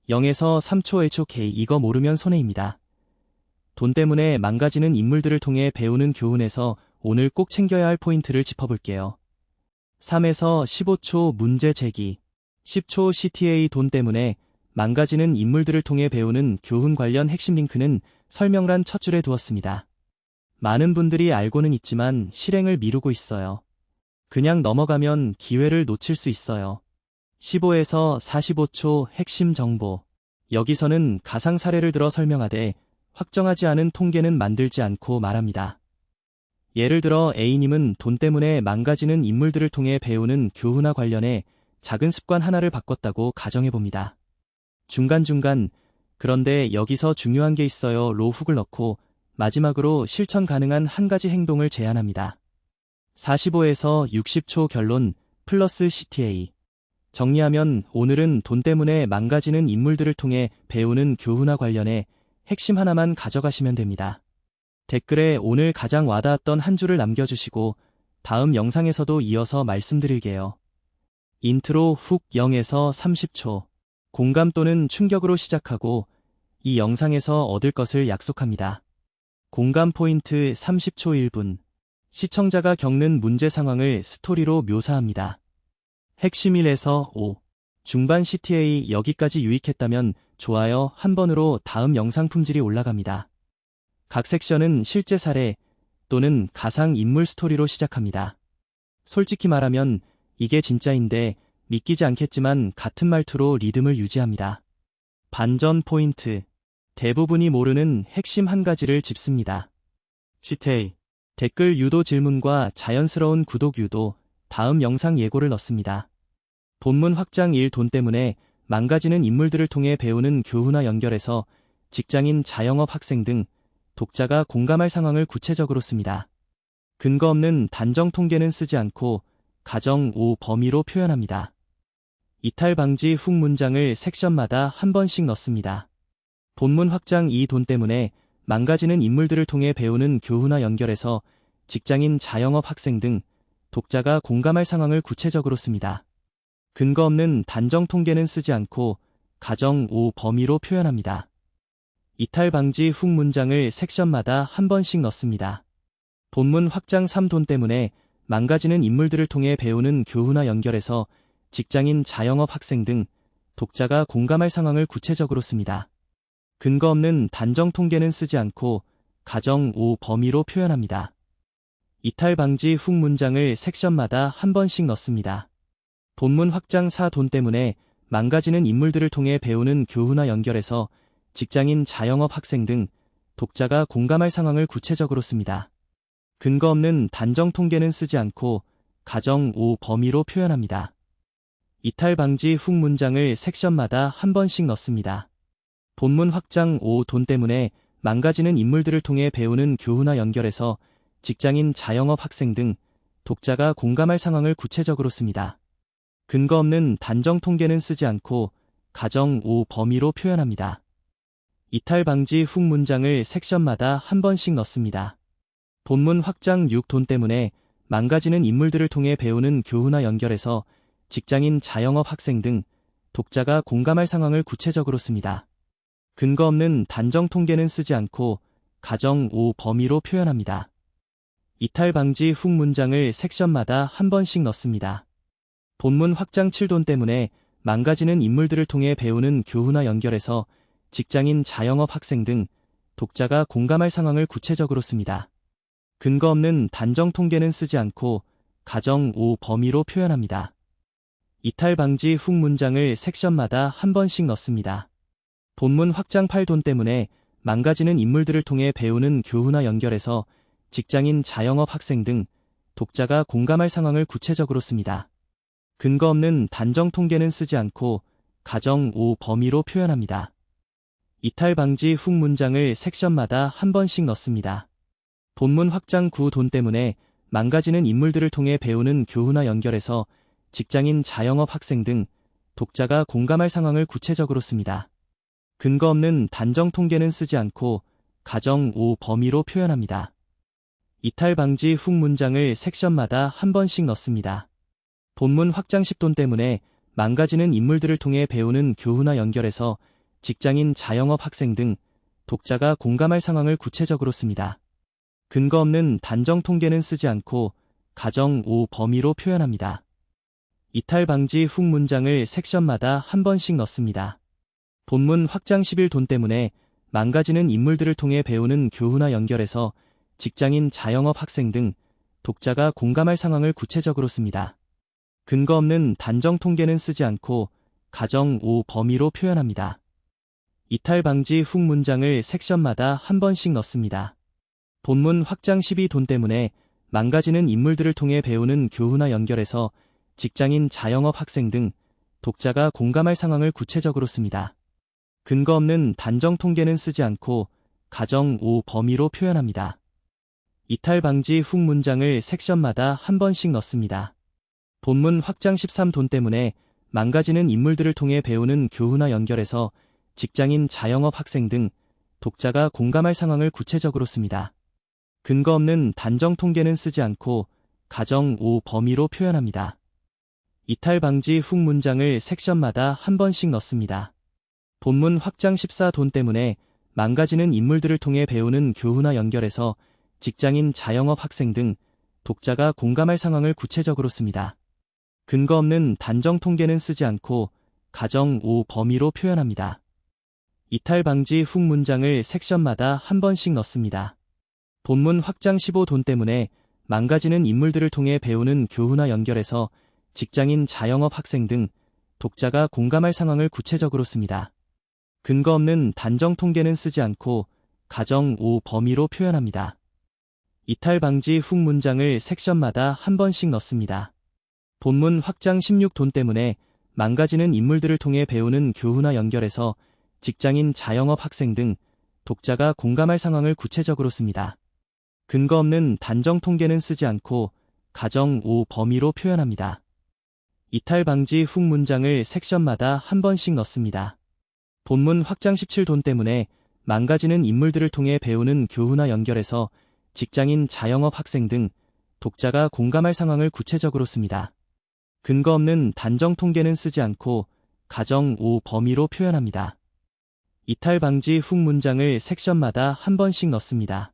0에서 3초 HOK 이거 모르면 손해입니다. 돈 때문에 망가지는 인물들을 통해 배우는 교훈에서 오늘 꼭 챙겨야 할 포인트를 짚어볼게요. 3에서 15초 문제 제기. 10초 CTA 돈 때문에 망가지는 인물들을 통해 배우는 교훈 관련 핵심 링크는 설명란 첫 줄에 두었습니다. 많은 분들이 알고는 있지만 실행을 미루고 있어요. 그냥 넘어가면 기회를 놓칠 수 있어요. 15에서 45초 핵심 정보. 여기서는 가상 사례를 들어 설명하되 확정하지 않은 통계는 만들지 않고 말합니다. 예를 들어 A님은 돈 때문에 망가지는 인물들을 통해 배우는 교훈과 관련해 작은 습관 하나를 바꿨다고 가정해봅니다. 중간중간 그런데 여기서 중요한 게 있어요 로 훅을 넣고 마지막으로 실천 가능한 한 가지 행동을 제안합니다. 45에서 60초 결론 플러스 CTA. 정리하면 오늘은 돈 때문에 망가지는 인물들을 통해 배우는 교훈과 관련해 핵심 하나만 가져가시면 됩니다. 댓글에 오늘 가장 와닿았던 한 줄을 남겨주시고 다음 영상에서도 이어서 말씀드릴게요. 인트로 훅 0에서 30초. 공감 또는 충격으로 시작하고 이 영상에서 얻을 것을 약속합니다. 공감 포인트 30초 1분. 시청자가 겪는 문제 상황을 스토리로 묘사합니다. 핵심 1에서 5. 중반 CTA 여기까지 유익했다면 좋아요 한 번으로 다음 영상 품질이 올라갑니다. 각 섹션은 실제 사례 또는 가상 인물 스토리로 시작합니다. 솔직히 말하면 이게 진짜인데 믿기지 않겠지만 같은 말투로 리듬을 유지합니다. 반전 포인트. 대부분이 모르는 핵심 한 가지를 짚습니다. CTA. 댓글 유도 질문과 자연스러운 구독 유도, 다음 영상 예고를 넣습니다. 본문 확장 1 돈 때문에 망가지는 인물들을 통해 배우는 교훈과 연결해서 직장인, 자영업 학생 등 독자가 공감할 상황을 구체적으로 씁니다. 근거 없는 단정 통계는 쓰지 않고 가정 5 범위로 표현합니다. 이탈 방지 훅 문장을 섹션마다 한 번씩 넣습니다. 본문 확장 2 돈 때문에 망가지는 인물들을 통해 배우는 교훈과 연결해서 직장인, 자영업 학생 등 독자가 공감할 상황을 구체적으로 씁니다. 근거 없는 단정 통계는 쓰지 않고 가정 5 범위로 표현합니다. 이탈 방지 훅 문장을 섹션마다 한 번씩 넣습니다. 본문 확장 3 돈 때문에 망가지는 인물들을 통해 배우는 교훈과 연결해서 직장인, 자영업 학생 등 독자가 공감할 상황을 구체적으로 씁니다. 근거 없는 단정 통계는 쓰지 않고 가정 5 범위로 표현합니다. 이탈 방지 훅 문장을 섹션마다 한 번씩 넣습니다. 본문 확장 4 돈 때문에 망가지는 인물들을 통해 배우는 교훈과 연결해서 직장인, 자영업 학생 등 독자가 공감할 상황을 구체적으로 씁니다. 근거 없는 단정 통계는 쓰지 않고 가정 5 범위로 표현합니다. 이탈 방지 훅 문장을 섹션마다 한 번씩 넣습니다. 본문 확장 5 돈 때문에 망가지는 인물들을 통해 배우는 교훈과 연결해서 직장인, 자영업 학생 등 독자가 공감할 상황을 구체적으로 씁니다. 근거 없는 단정 통계는 쓰지 않고 가정 5 범위로 표현합니다. 이탈 방지 훅 문장을 섹션마다 한 번씩 넣습니다. 본문 확장 6 돈 때문에 망가지는 인물들을 통해 배우는 교훈과 연결해서 직장인, 자영업 학생 등 독자가 공감할 상황을 구체적으로 씁니다. 근거 없는 단정 통계는 쓰지 않고 가정 5 범위로 표현합니다. 이탈 방지 훅 문장을 섹션마다 한 번씩 넣습니다. 본문 확장 7 돈 때문에 망가지는 인물들을 통해 배우는 교훈과 연결해서 직장인, 자영업 학생 등 독자가 공감할 상황을 구체적으로 씁니다. 근거 없는 단정 통계는 쓰지 않고 가정 5 범위로 표현합니다. 이탈 방지 훅 문장을 섹션마다 한 번씩 넣습니다. 본문 확장 8 돈 때문에 망가지는 인물들을 통해 배우는 교훈과 연결해서 직장인, 자영업 학생 등 독자가 공감할 상황을 구체적으로 씁니다. 근거 없는 단정 통계는 쓰지 않고 가정 5 범위로 표현합니다. 이탈 방지 훅 문장을 섹션마다 한 번씩 넣습니다. 본문 확장 9 돈 때문에 망가지는 인물들을 통해 배우는 교훈과 연결해서 직장인, 자영업 학생 등 독자가 공감할 상황을 구체적으로 씁니다. 근거 없는 단정 통계는 쓰지 않고 가정 5 범위로 표현합니다. 이탈 방지 훅 문장을 섹션마다 한 번씩 넣습니다. 본문 확장 10돈 때문에 망가지는 인물들을 통해 배우는 교훈과 연결해서 직장인, 자영업, 학생 등 독자가 공감할 상황을 구체적으로 씁니다. 근거 없는 단정 통계는 쓰지 않고 가정, 범위로 표현합니다. 이탈 방지 훅 문장을 섹션마다 한 번씩 넣습니다. 본문 확장 11 돈 때문에 망가지는 인물들을 통해 배우는 교훈화 연결해서 직장인, 자영업, 학생 등 독자가 공감할 상황을 구체적으로 씁니다. 근거 없는 단정 통계는 쓰지 않고 가정, 범위로 표현합니다. 이탈 방지 훅 문장을 섹션마다 한 번씩 넣습니다. 본문 확장 12 돈 때문에 망가지는 인물들을 통해 배우는 교훈화 연결해서 직장인, 자영업, 학생 등 독자가 공감할 상황을 구체적으로 씁니다. 근거 없는 단정 통계는 쓰지 않고 가정, 범위로 표현합니다. 이탈 방지 훅 문장을 섹션마다 한 번씩 넣습니다. 본문 확장 13 돈 때문에 망가지는 인물들을 통해 배우는 교훈화 연결해서 직장인, 자영업, 학생 등 독자가 공감할 상황을 구체적으로 씁니다. 근거 없는 단정 통계는 쓰지 않고 가정, 범위로 표현합니다. 이탈 방지 훅 문장을 섹션마다 한 번씩 넣습니다. 본문 확장 14 돈 때문에 망가지는 인물들을 통해 배우는 교훈화 연결해서 직장인, 자영업, 학생 등 독자가 공감할 상황을 구체적으로 씁니다. 근거 없는 단정 통계는 쓰지 않고 가정, 범위로 표현합니다. 이탈 방지 훅 문장을 섹션마다 한 번씩 넣습니다. 본문 확장 15 돈 때문에 망가지는 인물들을 통해 배우는 교훈화 연결해서 직장인, 자영업, 학생 등 독자가 공감할 상황을 구체적으로 씁니다. 근거 없는 단정 통계는 쓰지 않고 가정, 범위로 표현합니다. 이탈 방지 훅 문장을 섹션마다 한 번씩 넣습니다. 본문 확장 16 돈 때문에 망가지는 인물들을 통해 배우는 교훈화 연결해서 직장인, 자영업, 학생 등 독자가 공감할 상황을 구체적으로 씁니다. 근거 없는 단정 통계는 쓰지 않고 가정, 범위로 표현합니다. 이탈 방지 훅 문장을 섹션마다 한 번씩 넣습니다. 본문 확장 17 돈 때문에 망가지는 인물들을 통해 배우는 교훈화 연결해서 직장인, 자영업, 학생 등 독자가 공감할 상황을 구체적으로 씁니다. 근거 없는 단정 통계는 쓰지 않고 가정, 범위로 표현합니다. 이탈 방지 훅 문장을 섹션마다 한 번씩 넣습니다.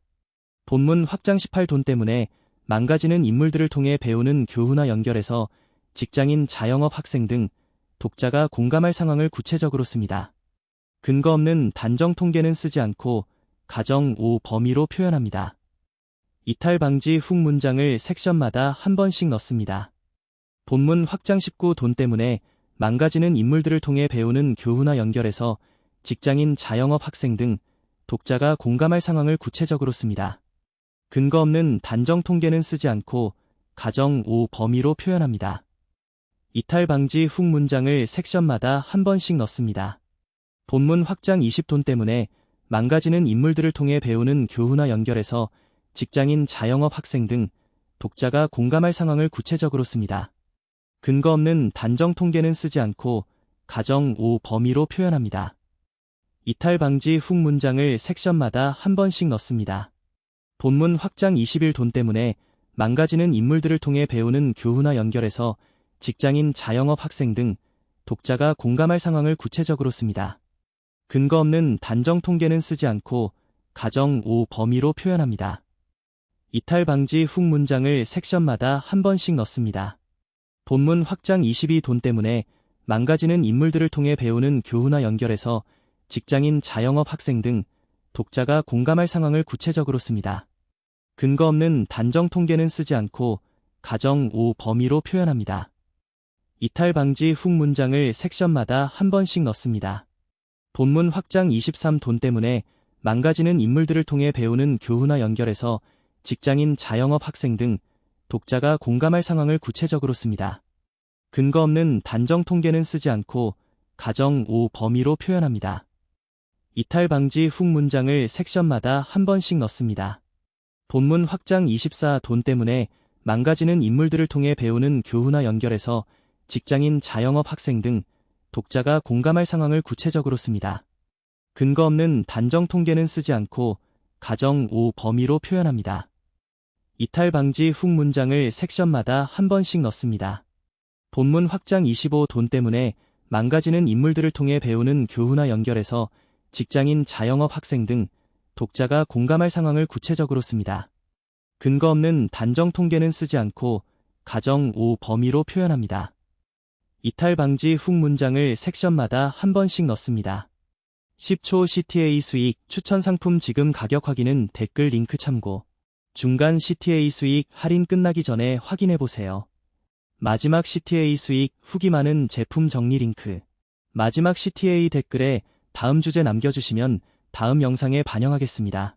본문 확장 18 돈 때문에 망가지는 인물들을 통해 배우는 교훈화 연결해서 직장인, 자영업, 학생 등 독자가 공감할 상황을 구체적으로 씁니다. 근거 없는 단정 통계는 쓰지 않고 가정, 범위로 표현합니다. 이탈 방지 훅 문장을 섹션마다 한 번씩 넣습니다. 본문 확장 19 돈 때문에 망가지는 인물들을 통해 배우는 교훈화 연결해서 직장인, 자영업, 학생 등 독자가 공감할 상황을 구체적으로 씁니다. 근거 없는 단정 통계는 쓰지 않고 가정, 범위로 표현합니다. 이탈 방지 훅 문장을 섹션마다 한 번씩 넣습니다. 본문 확장 20 돈 때문에 망가지는 인물들을 통해 배우는 교훈화 연결해서 직장인, 자영업, 학생 등 독자가 공감할 상황을 구체적으로 씁니다. 근거 없는 단정 통계는 쓰지 않고 가정, 범위로 표현합니다. 이탈 방지 훅 문장을 섹션마다 한 번씩 넣습니다. 본문 확장 21 돈 때문에 망가지는 인물들을 통해 배우는 교훈화 연결해서 직장인, 자영업, 학생 등 독자가 공감할 상황을 구체적으로 씁니다. 근거 없는 단정 통계는 쓰지 않고 가정, 범위로 표현합니다. 이탈 방지 훅 문장을 섹션마다 한 번씩 넣습니다. 본문 확장 22 돈 때문에 망가지는 인물들을 통해 배우는 교훈화 연결해서 직장인, 자영업, 학생 등 독자가 공감할 상황을 구체적으로 씁니다. 근거 없는 단정 통계는 쓰지 않고 가정, 범위로 표현합니다. 이탈 방지 훅 문장을 섹션마다 한 번씩 넣습니다. 본문 확장 23 돈 때문에 망가지는 인물들을 통해 배우는 교훈화 연결해서 직장인, 자영업, 학생 등 독자가 공감할 상황을 구체적으로 씁니다. 근거 없는 단정 통계는 쓰지 않고 가정, 범위로 표현합니다. 이탈 방지 훅 문장을 섹션마다 한 번씩 넣습니다. 본문 확장 24 돈 때문에 망가지는 인물들을 통해 배우는 교훈화 연결해서 직장인, 자영업, 학생 등 독자가 공감할 상황을 구체적으로 씁니다. 근거 없는 단정 통계는 쓰지 않고 가정, 범위로 표현합니다. 이탈 방지 훅 문장을 섹션마다 한 번씩 넣습니다. 본문 확장 25 돈 때문에 망가지는 인물들을 통해 배우는 교훈화 연결해서 직장인, 자영업 학생 등 독자가 공감할 상황을 구체적으로 씁니다. 근거 없는 단정 통계는 쓰지 않고 가정, 범위로 표현합니다. 이탈 방지 훅 문장을 섹션마다 한 번씩 넣습니다. 10초 CTA 수익, 추천 상품 지금 가격 확인은 댓글 링크 참고. 중간 CTA 수익, 할인 끝나기 전에 확인해보세요. 마지막 CTA 수익, 후기 많은 제품 정리 링크. 마지막 CTA 댓글에 다음 주제 남겨주시면 다음 영상에 반영하겠습니다.